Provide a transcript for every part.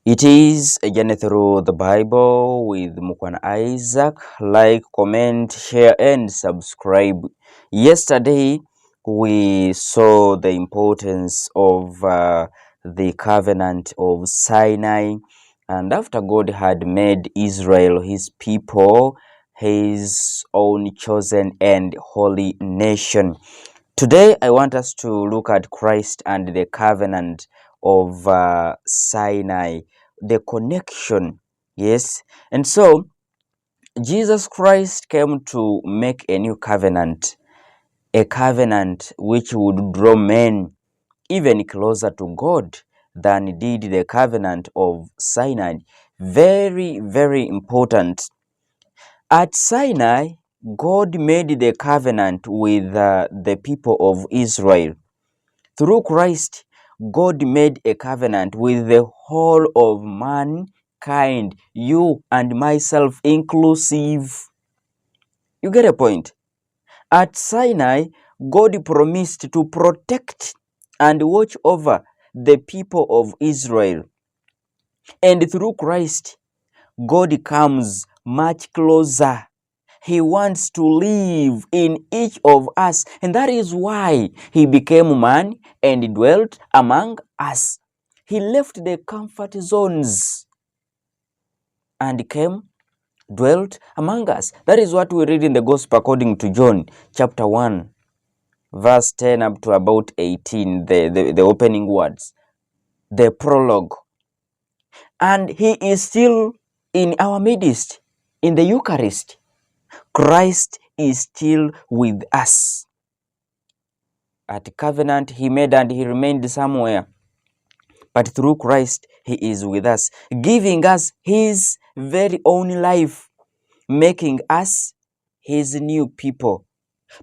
It is a journey through the Bible with Mukhwana Isaac. Like, comment, share, and subscribe. Yesterday, we saw the importance of the covenant of Sinai. And after God had made Israel his people, his own chosen and holy nation. Today, I want us to look at Christ and the covenant of Sinai, the connection. Yes. And so, Jesus Christ came to make a new covenant, a covenant which would draw men even closer to God than did the covenant of Sinai. Very, very important. At Sinai, God made the covenant with the people of Israel. Through Christ, God made a covenant with the whole of mankind, you and myself inclusive. You get a point? At Sinai, God promised to protect and watch over the people of Israel. And through Christ, God comes much closer. He wants to live in each of us, and that is why he became man and dwelt among us. He left the comfort zones and came, dwelt among us. That is what we read in the Gospel according to John chapter 1, verse 10 up to about 18, the opening words, the prologue. And he is still in our midst in the Eucharist. Christ is still with us. At covenant he made and he remained somewhere. But through Christ he is with us, giving us his very own life, making us his new people.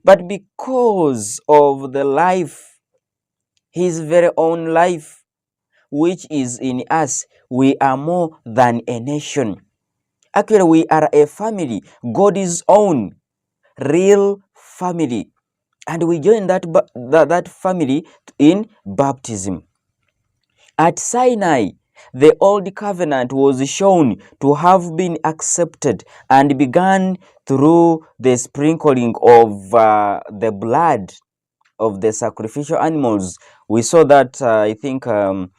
But because of the life, his very own life, which is in us, we are more than a nation. Actually, we are a family, God's own real family. And we join that family in baptism. At Sinai, the old covenant was shown to have been accepted and began through the sprinkling of the blood of the sacrificial animals. We saw that, I think, 1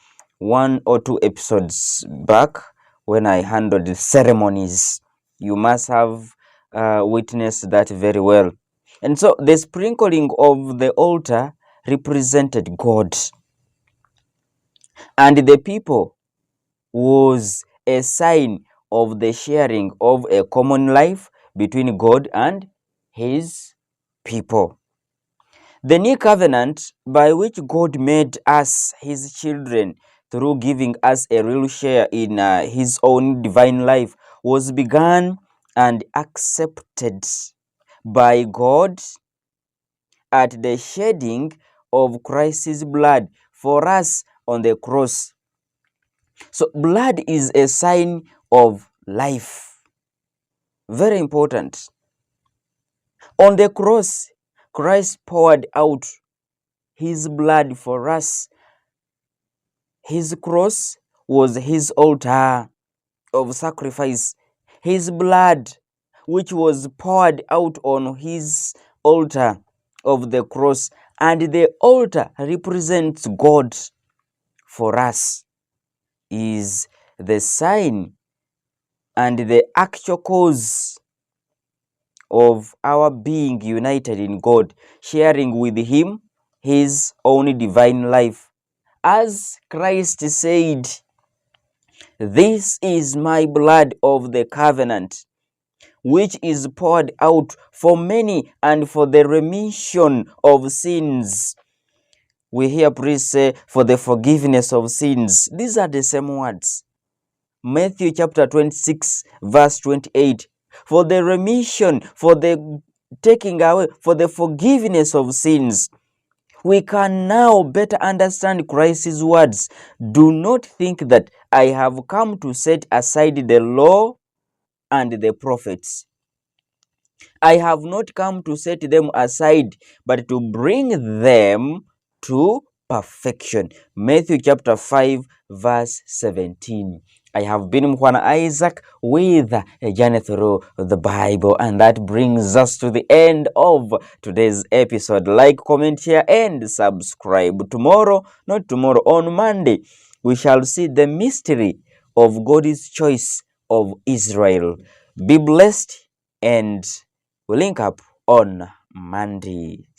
or 2 episodes back when I handled the ceremonies. You must have witnessed that very well. And so the sprinkling of the altar represented God, and the people was a sign of the sharing of a common life between God and his people. The new covenant by which God made us his children through giving us a real share in his own divine life was begun and accepted by God at the shedding of Christ's blood for us on the cross. So blood is a sign of life. Very important. On the cross, Christ poured out his blood for us. His cross was his altar of sacrifice. His blood, which was poured out on his altar of the cross, and the altar represents God for us, is the sign and the actual cause of our being united in God, sharing with him his own divine life. As Christ said, "This is my blood of the covenant, which is poured out for many and for the remission of sins." We hear priests say, "for the forgiveness of sins." These are the same words. Matthew chapter 26, verse 28. For the remission, for the taking away, for the forgiveness of sins. We can now better understand Christ's words. "Do not think that I have come to set aside the law and the prophets. I have not come to set them aside, but to bring them to perfection. Matthew chapter 5 verse 17. I have been Mukhwana Isaac with a journey through the Bible, and that brings us to the end of today's episode. Like, comment, share, and subscribe. Tomorrow, not tomorrow, on Monday, we shall see the mystery of God's choice of Israel. Be blessed, and we'll link up on Monday.